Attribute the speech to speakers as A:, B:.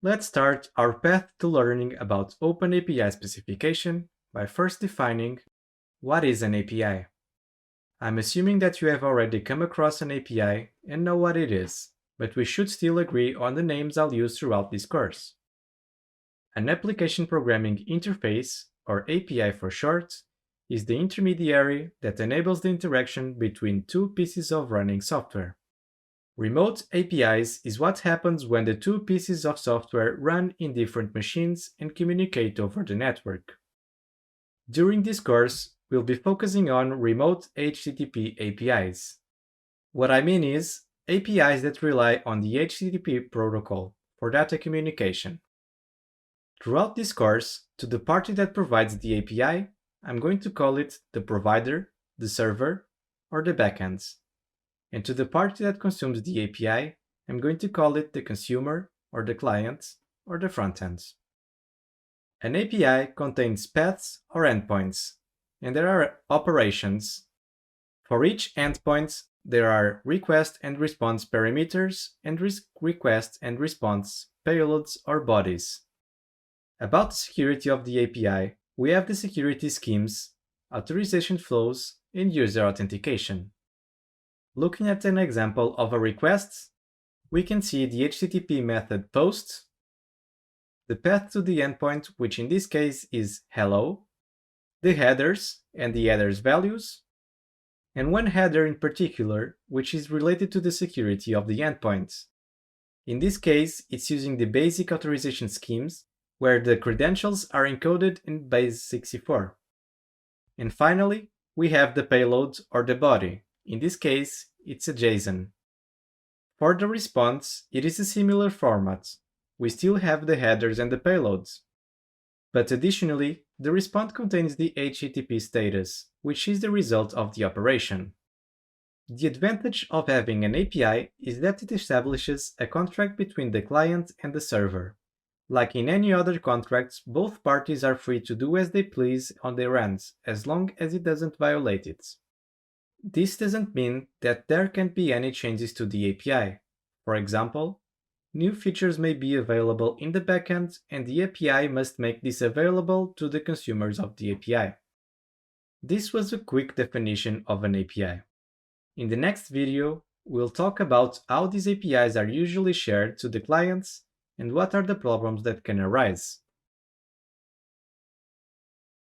A: Let's start our path to learning about OpenAPI specification by first defining what is an API. I'm assuming that you have already come across an API and know what it is, but we should still agree on the names I'll use throughout this course. An application programming interface, or API for short, is the intermediary that enables the interaction between two pieces of running software. Remote APIs is what happens when the two pieces of software run in different machines and communicate over the network. During this course, we'll be focusing on remote HTTP APIs. What I mean is APIs that rely on the HTTP protocol for data communication. Throughout this course, to the party that provides the API, I'm going to call it the provider, the server, or the backend. And to the party that consumes the API, I'm going to call it the consumer, or the client, or the frontend. An API contains paths or endpoints, and there are operations. For each endpoint, there are request and response parameters and request and response payloads or bodies. About the security of the API, we have the security schemes, authorization flows, and user authentication. Looking at an example of a request, we can see the HTTP method post, the path to the endpoint, which in this case is hello, the headers and the headers values, and one header in particular, which is related to the security of the endpoint. In this case, it's using the basic authorization schemes, where the credentials are encoded in base64. And finally, we have the payload or the body. In this case, it's a JSON. For the response, it is a similar format. We still have the headers and the payloads. But additionally, the response contains the HTTP status, which is the result of the operation. The advantage of having an API is that it establishes a contract between the client and the server. Like in any other contracts, both parties are free to do as they please on their ends, as long as it doesn't violate it. This doesn't mean that there can't be any changes to the API. For example, new features may be available in the backend, and the API must make this available to the consumers of the API. This was a quick definition of an API. In the next video, we'll talk about how these APIs are usually shared to the clients and what are the problems that can arise.